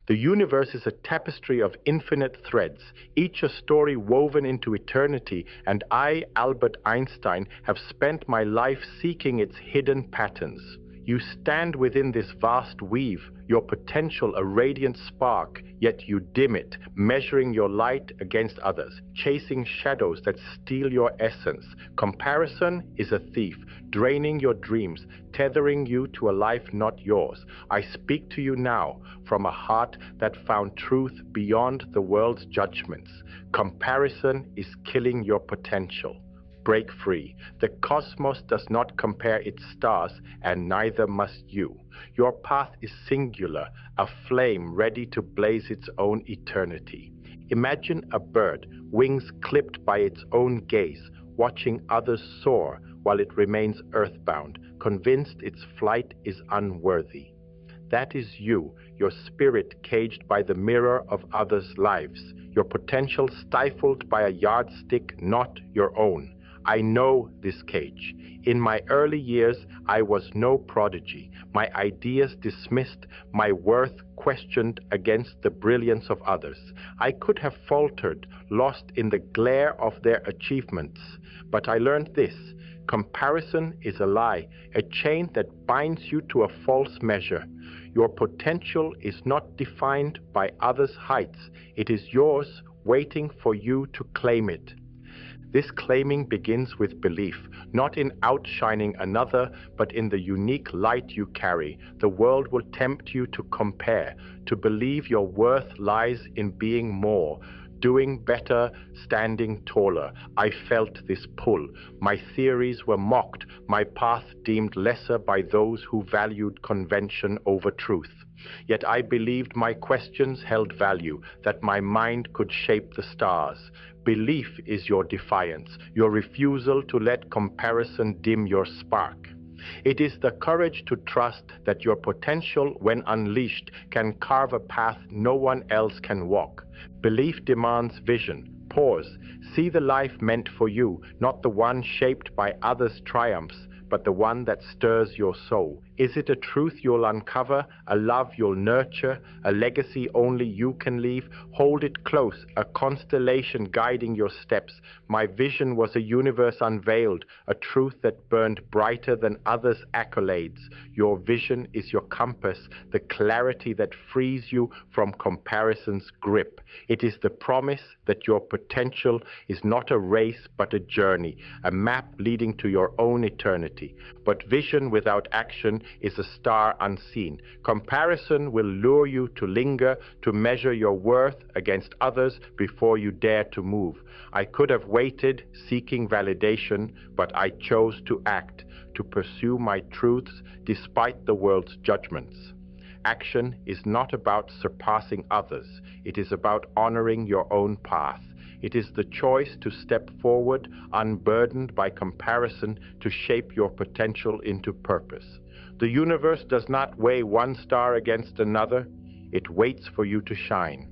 The universe is a tapestry of infinite threads, each a story woven into eternity, and I, Albert Einstein, have spent my life seeking its hidden patterns. You stand within this vast weave, your potential a radiant spark, yet you dim it, measuring your light against others, chasing shadows that steal your essence. Comparison is a thief, draining your dreams, tethering you to a life not yours. I speak to you now from a heart that found truth beyond the world's judgments. Comparison is killing your potential. Break free. The cosmos does not compare its stars, and neither must you. Your path is singular, a flame ready to blaze its own eternity. Imagine a bird, wings clipped by its own gaze, watching others soar while it remains earthbound, convinced its flight is unworthy. That is you, your spirit caged by the mirror of others' lives, your potential stifled by a yardstick not your own. I know this cage. In my early years, I was no prodigy, my ideas dismissed, my worth questioned against the brilliance of others. I could have faltered, lost in the glare of their achievements. But I learned this: comparison is a lie, a chain that binds you to a false measure. Your potential is not defined by others' heights. It is yours, waiting for you to claim it. This claiming begins with belief, not in outshining another, but in the unique light you carry. The world will tempt you to compare, to believe your worth lies in being more, doing better, standing taller. I felt this pull. My theories were mocked, my path deemed lesser by those who valued convention over truth. Yet I believed my questions held value, that my mind could shape the stars. Belief is your defiance, your refusal to let comparison dim your spark. It is the courage to trust that your potential, when unleashed, can carve a path no one else can walk. Belief demands vision. Pause. See the life meant for you, not the one shaped by others' triumphs, but the one that stirs your soul. Is it a truth you'll uncover, a love you'll nurture, a legacy only you can leave? Hold it close, a constellation guiding your steps. My vision was a universe unveiled, a truth that burned brighter than others' accolades. Your vision is your compass, the clarity that frees you from comparison's grip. It is the promise that your potential is not a race but a journey, a map leading to your own eternity. But vision without action is a star unseen. Comparison will lure you to linger, to measure your worth against others before you dare to move. I could have waited, seeking validation, but I chose to act, to pursue my truths despite the world's judgments. Action is not about surpassing others. It is about honoring your own path. It is the choice to step forward, unburdened by comparison, to shape your potential into purpose. The universe does not weigh one star against another. It waits for you to shine.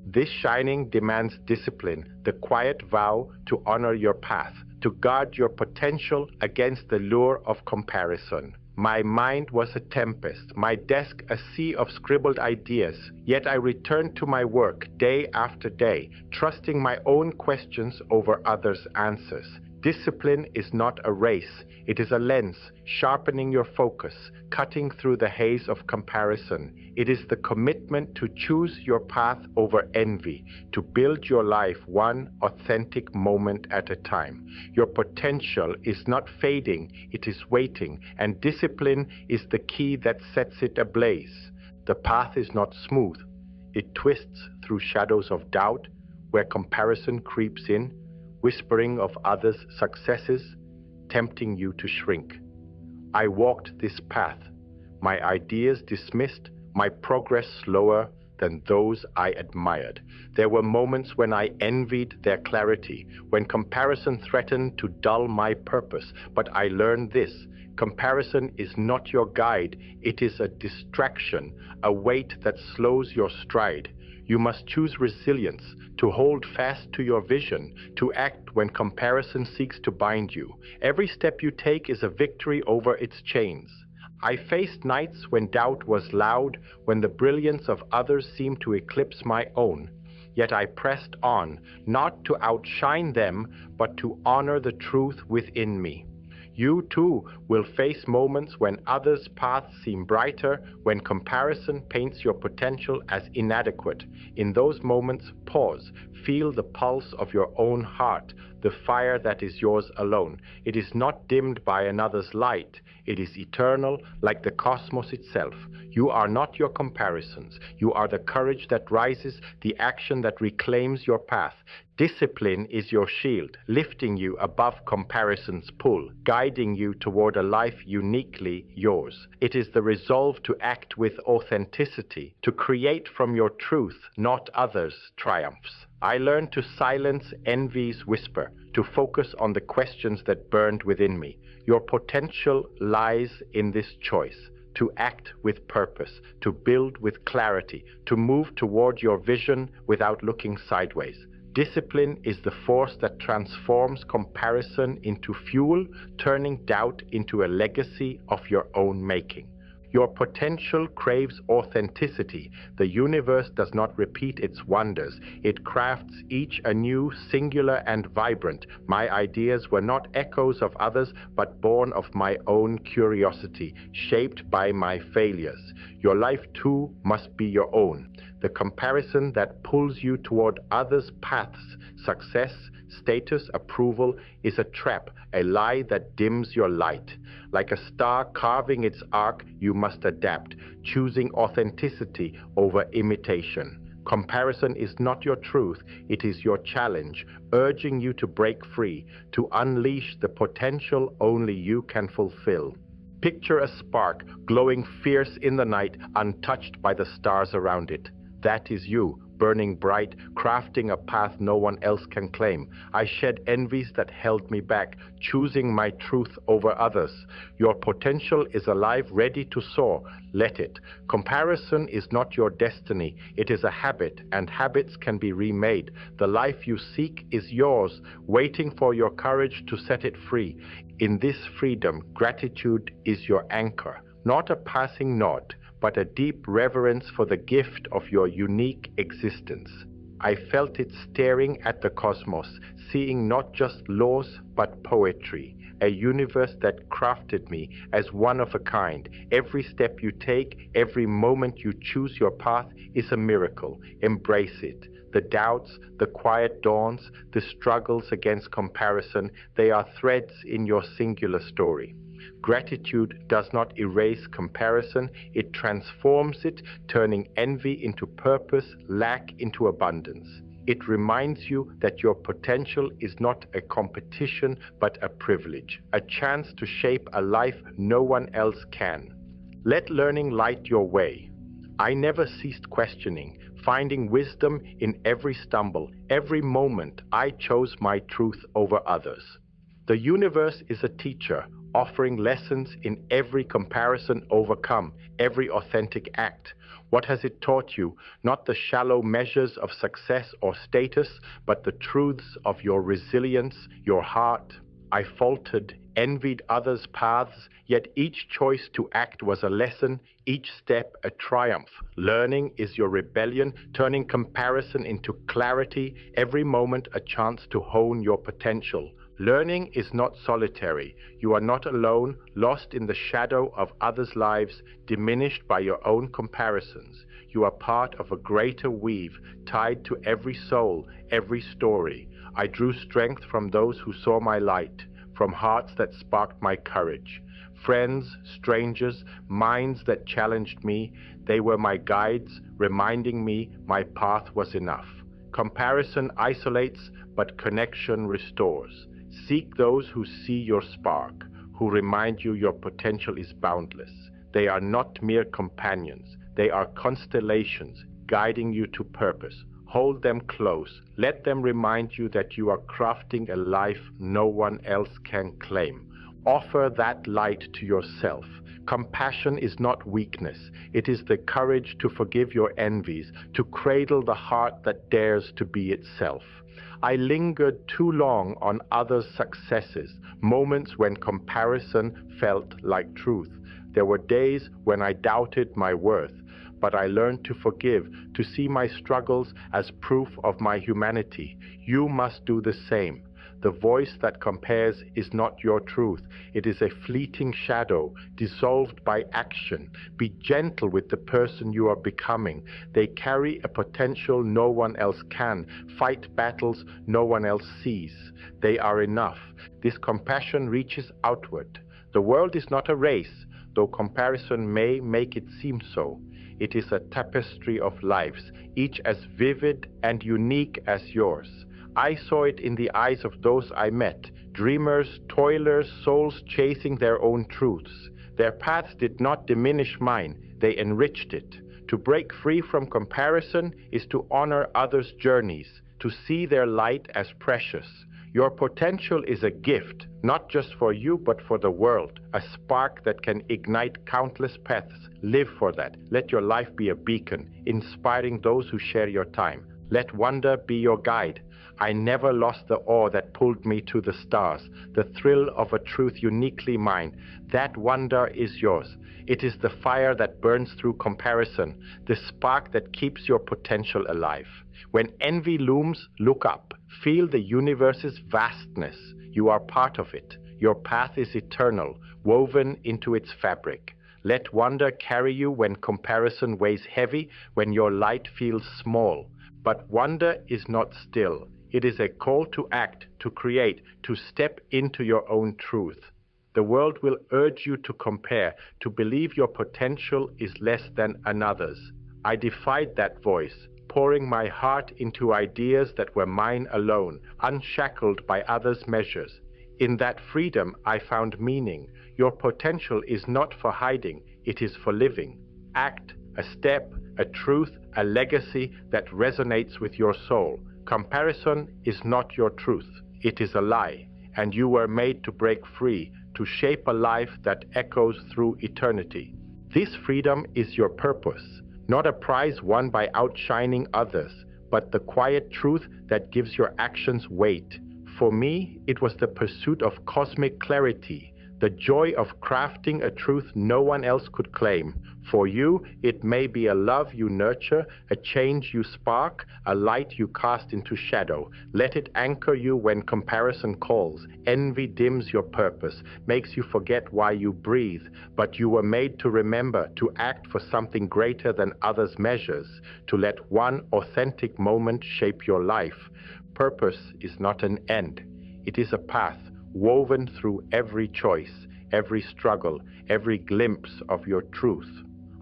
This shining demands discipline, the quiet vow to honor your path, to guard your potential against the lure of comparison. My mind was a tempest, my desk a sea of scribbled ideas, yet I returned to my work day after day, trusting my own questions over others' answers. Discipline is not a race, it is a lens, sharpening your focus, cutting through the haze of comparison. It is the commitment to choose your path over envy, to build your life one authentic moment at a time. Your potential is not fading, it is waiting, and discipline is the key that sets it ablaze. The path is not smooth. It twists through shadows of doubt, where comparison creeps in, whispering of others' successes, tempting you to shrink. I walked this path, my ideas dismissed, my progress slower than those I admired. There were moments when I envied their clarity, when comparison threatened to dull my purpose, but I learned this: comparison is not your guide, it is a distraction, a weight that slows your stride. You must choose resilience, to hold fast to your vision, to act when comparison seeks to bind you. Every step you take is a victory over its chains. I faced nights when doubt was loud, when the brilliance of others seemed to eclipse my own. Yet I pressed on, not to outshine them, but to honor the truth within me. You too will face moments when others' paths seem brighter, when comparison paints your potential as inadequate. In those moments, pause, feel the pulse of your own heart, the fire that is yours alone. It is not dimmed by another's light. It is eternal, like the cosmos itself. You are not your comparisons. You are the courage that rises, the action that reclaims your path. Discipline is your shield, lifting you above comparison's pull, guiding you toward a life uniquely yours. It is the resolve to act with authenticity, to create from your truth, not others' triumphs. I learned to silence envy's whisper, to focus on the questions that burned within me. Your potential lies in this choice: to act with purpose, to build with clarity, to move toward your vision without looking sideways. Discipline is the force that transforms comparison into fuel, turning doubt into a legacy of your own making. Your potential craves authenticity. The universe does not repeat its wonders. It crafts each anew, singular, and vibrant. My ideas were not echoes of others, but born of my own curiosity, shaped by my failures. Your life too must be your own. The comparison that pulls you toward others' paths, success, status, approval, is a trap, a lie that dims your light. Like a star carving its arc, you must adapt, choosing authenticity over imitation. Comparison is not your truth, it is your challenge, urging you to break free, to unleash the potential only you can fulfill. Picture a spark, glowing fierce in the night, untouched by the stars around it. That is you, burning bright, crafting a path no one else can claim. I shed envies that held me back, choosing my truth over others. Your potential is alive, ready to soar. Let it. Comparison is not your destiny. It is a habit, and habits can be remade. The life you seek is yours, waiting for your courage to set it free. In this freedom, gratitude is your anchor, not a passing nod, but a deep reverence for the gift of your unique existence. I felt it staring at the cosmos, seeing not just laws but poetry, a universe that crafted me as one of a kind. Every step you take, every moment you choose your path is a miracle. Embrace it. The doubts, the quiet dawns, the struggles against comparison, they are threads in your singular story. Gratitude does not erase comparison, it transforms it, turning envy into purpose, lack into abundance. It reminds you that your potential is not a competition but a privilege, a chance to shape a life no one else can. Let learning light your way. I never ceased questioning, finding wisdom in every stumble. Every moment I chose my truth over others. The universe is a teacher, offering lessons in every comparison overcome, every authentic act. What has it taught you? Not the shallow measures of success or status, but the truths of your resilience, your heart. I faltered, envied others' paths, yet each choice to act was a lesson, each step a triumph. Learning is your rebellion, turning comparison into clarity, every moment a chance to hone your potential. Learning is not solitary. You are not alone, lost in the shadow of others' lives, diminished by your own comparisons. You are part of a greater weave, tied to every soul, every story. I drew strength from those who saw my light, from hearts that sparked my courage. Friends, strangers, minds that challenged me, they were my guides, reminding me my path was enough. Comparison isolates, but connection restores. Seek those who see your spark, who remind you your potential is boundless. They are not mere companions. They are constellations, guiding you to purpose. Hold them close. Let them remind you that you are crafting a life no one else can claim. Offer that light to yourself. Compassion is not weakness. It is the courage to forgive your envies, to cradle the heart that dares to be itself. I lingered too long on others' successes, moments when comparison felt like truth. There were days when I doubted my worth, but I learned to forgive, to see my struggles as proof of my humanity. You must do the same. The voice that compares is not your truth. It is a fleeting shadow, dissolved by action. Be gentle with the person you are becoming. They carry a potential no one else can, fight battles no one else sees. They are enough. This compassion reaches outward. The world is not a race, though comparison may make it seem so. It is a tapestry of lives, each as vivid and unique as yours. I saw it in the eyes of those I met, dreamers, toilers, souls chasing their own truths. Their paths did not diminish mine, they enriched it. To break free from comparison is to honor others' journeys, to see their light as precious. Your potential is a gift, not just for you but for the world, a spark that can ignite countless paths. Live for that. Let your life be a beacon, inspiring those who share your time. Let wonder be your guide. I never lost the awe that pulled me to the stars, the thrill of a truth uniquely mine. That wonder is yours. It is the fire that burns through comparison, the spark that keeps your potential alive. When envy looms, look up. Feel the universe's vastness. You are part of it. Your path is eternal, woven into its fabric. Let wonder carry you when comparison weighs heavy, when your light feels small. But wonder is not still. It is a call to act, to create, to step into your own truth. The world will urge you to compare, to believe your potential is less than another's. I defied that voice, pouring my heart into ideas that were mine alone, unshackled by others' measures. In that freedom, I found meaning. Your potential is not for hiding, it is for living. Act, a step, a truth, a legacy that resonates with your soul. Comparison is not your truth. It is a lie, and you were made to break free, to shape a life that echoes through eternity. This freedom is your purpose, not a prize won by outshining others, but the quiet truth that gives your actions weight. For me, it was the pursuit of cosmic clarity, the joy of crafting a truth no one else could claim. For you, it may be a love you nurture, a change you spark, a light you cast into shadow. Let it anchor you when comparison calls. Envy dims your purpose, makes you forget why you breathe. But you were made to remember, to act for something greater than others' measures, to let one authentic moment shape your life. Purpose is not an end. It is a path, woven through every choice, every struggle, every glimpse of your truth.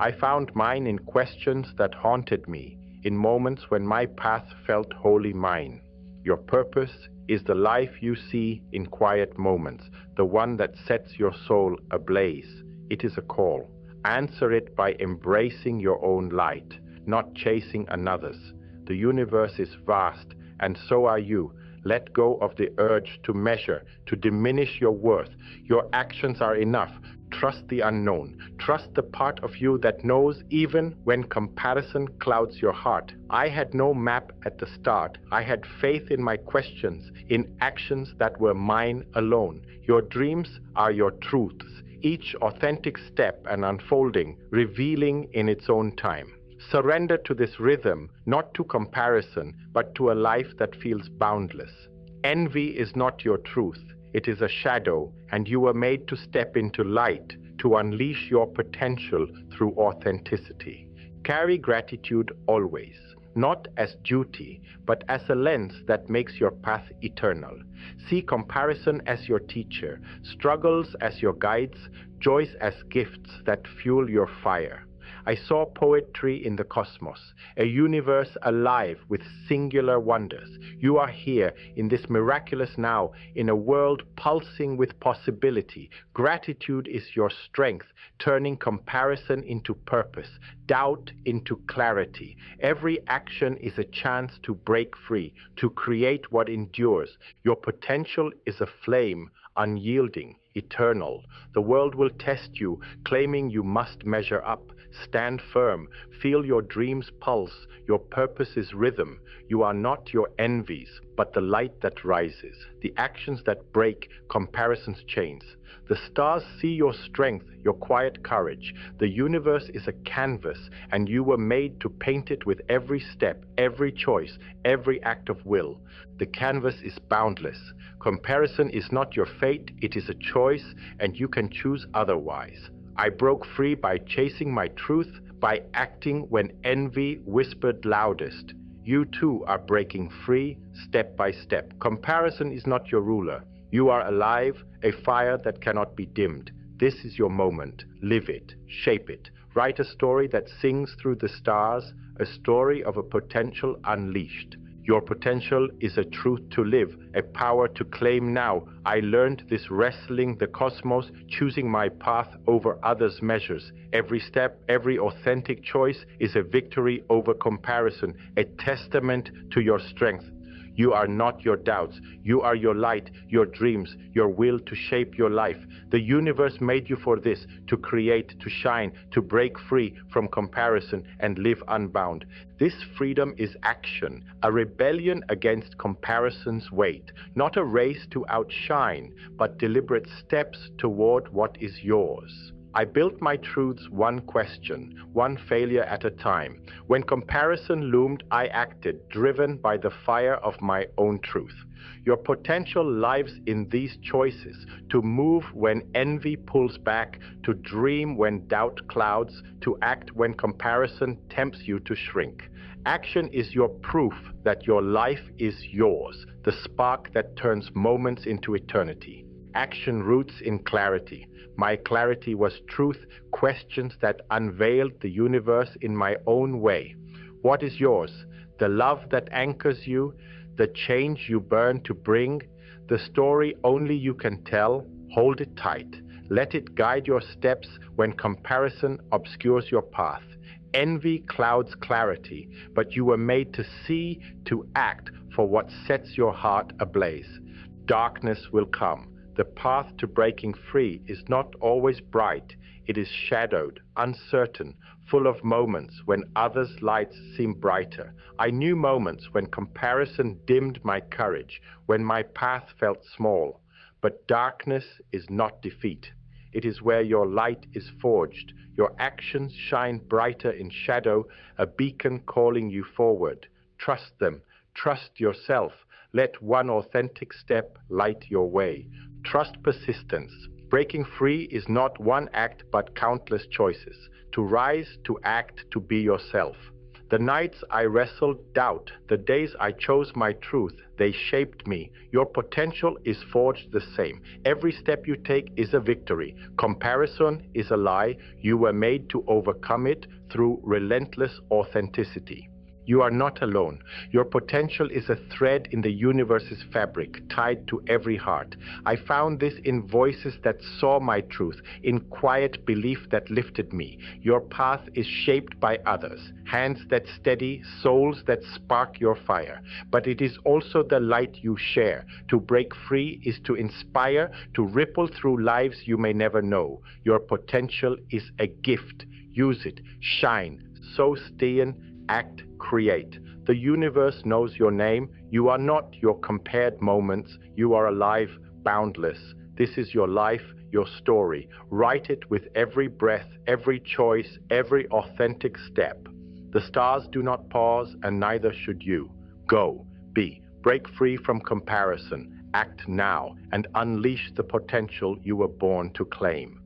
I found mine in questions that haunted me, in moments when my path felt wholly mine. Your purpose is the life you see in quiet moments, the one that sets your soul ablaze. It is a call. Answer it by embracing your own light, not chasing another's. The universe is vast, and so are you. Let go of the urge to measure, to diminish your worth. Your actions are enough. Trust the unknown. Trust the part of you that knows even when comparison clouds your heart. I had no map at the start. I had faith in my questions, in actions that were mine alone. Your dreams are your truths, each authentic step and unfolding, revealing in its own time. Surrender to this rhythm, not to comparison, but to a life that feels boundless. Envy is not your truth. It is a shadow, and you were made to step into light, to unleash your potential through authenticity. Carry gratitude always, not as duty, but as a lens that makes your path eternal. See comparison as your teacher, struggles as your guides, joys as gifts that fuel your fire. I saw poetry in the cosmos, a universe alive with singular wonders. You are here in this miraculous now, in a world pulsing with possibility. Gratitude is your strength, turning comparison into purpose, doubt into clarity. Every action is a chance to break free, to create what endures. Your potential is a flame, unyielding, eternal. The world will test you, claiming you must measure up. Stand firm. Feel your dreams pulse. Your purpose is rhythm. You are not your envies, but the light that rises. The actions that break comparison's chains. The stars see your strength, your quiet courage. The universe is a canvas, and you were made to paint it with every step, every choice, every act of will. The canvas is boundless. Comparison is not your fate, it is a choice, and you can choose otherwise. I broke free by chasing my truth, by acting when envy whispered loudest. You too are breaking free, step by step. Comparison is not your ruler. You are alive, a fire that cannot be dimmed. This is your moment. Live it, shape it. Write a story that sings through the stars, a story of a potential unleashed. Your potential is a truth to live, a power to claim now. I learned this wrestling the cosmos, choosing my path over others' measures. Every step, every authentic choice is a victory over comparison, a testament to your strength. You are not your doubts. You are your light, your dreams, your will to shape your life. The universe made you for this, to create, to shine, to break free from comparison and live unbound. This freedom is action, a rebellion against comparison's weight, not a race to outshine, but deliberate steps toward what is yours. I built my truths one question, one failure at a time. When comparison loomed, I acted, driven by the fire of my own truth. Your potential lies in these choices, to move when envy pulls back, to dream when doubt clouds, to act when comparison tempts you to shrink. Action is your proof that your life is yours, the spark that turns moments into eternity. Action roots in clarity. My clarity was truth, questions that unveiled the universe in my own way. What is yours? The love that anchors you, the change you burn to bring, the story only you can tell. Hold it tight. Let it guide your steps when comparison obscures your path. Envy clouds clarity, but you were made to see, to act for what sets your heart ablaze. Darkness will come. The path to breaking free is not always bright. It is shadowed, uncertain, full of moments when others' lights seem brighter. I knew moments when comparison dimmed my courage, when my path felt small. But darkness is not defeat. It is where your light is forged. Your actions shine brighter in shadow, a beacon calling you forward. Trust them. Trust yourself. Let one authentic step light your way. Trust persistence. Breaking free is not one act but countless choices. To rise, to act, to be yourself. The nights I wrestled doubt, the days I chose my truth, they shaped me. Your potential is forged the same. Every step you take is a victory. Comparison is a lie. You were made to overcome it through relentless authenticity. You are not alone. Your potential is a thread in the universe's fabric, tied to every heart. I found this in voices that saw my truth, in quiet belief that lifted me. Your path is shaped by others, hands that steady, souls that spark your fire. But it is also the light you share. To break free is to inspire, to ripple through lives you may never know. Your potential is a gift. Use it. Shine. So stay in. Act, create. The universe knows your name. You are not your compared moments. You are alive, boundless. This is your life, your story. Write it with every breath, every choice, every authentic step. The stars do not pause, and neither should you. Go, be, break free from comparison. Act now, and unleash the potential you were born to claim.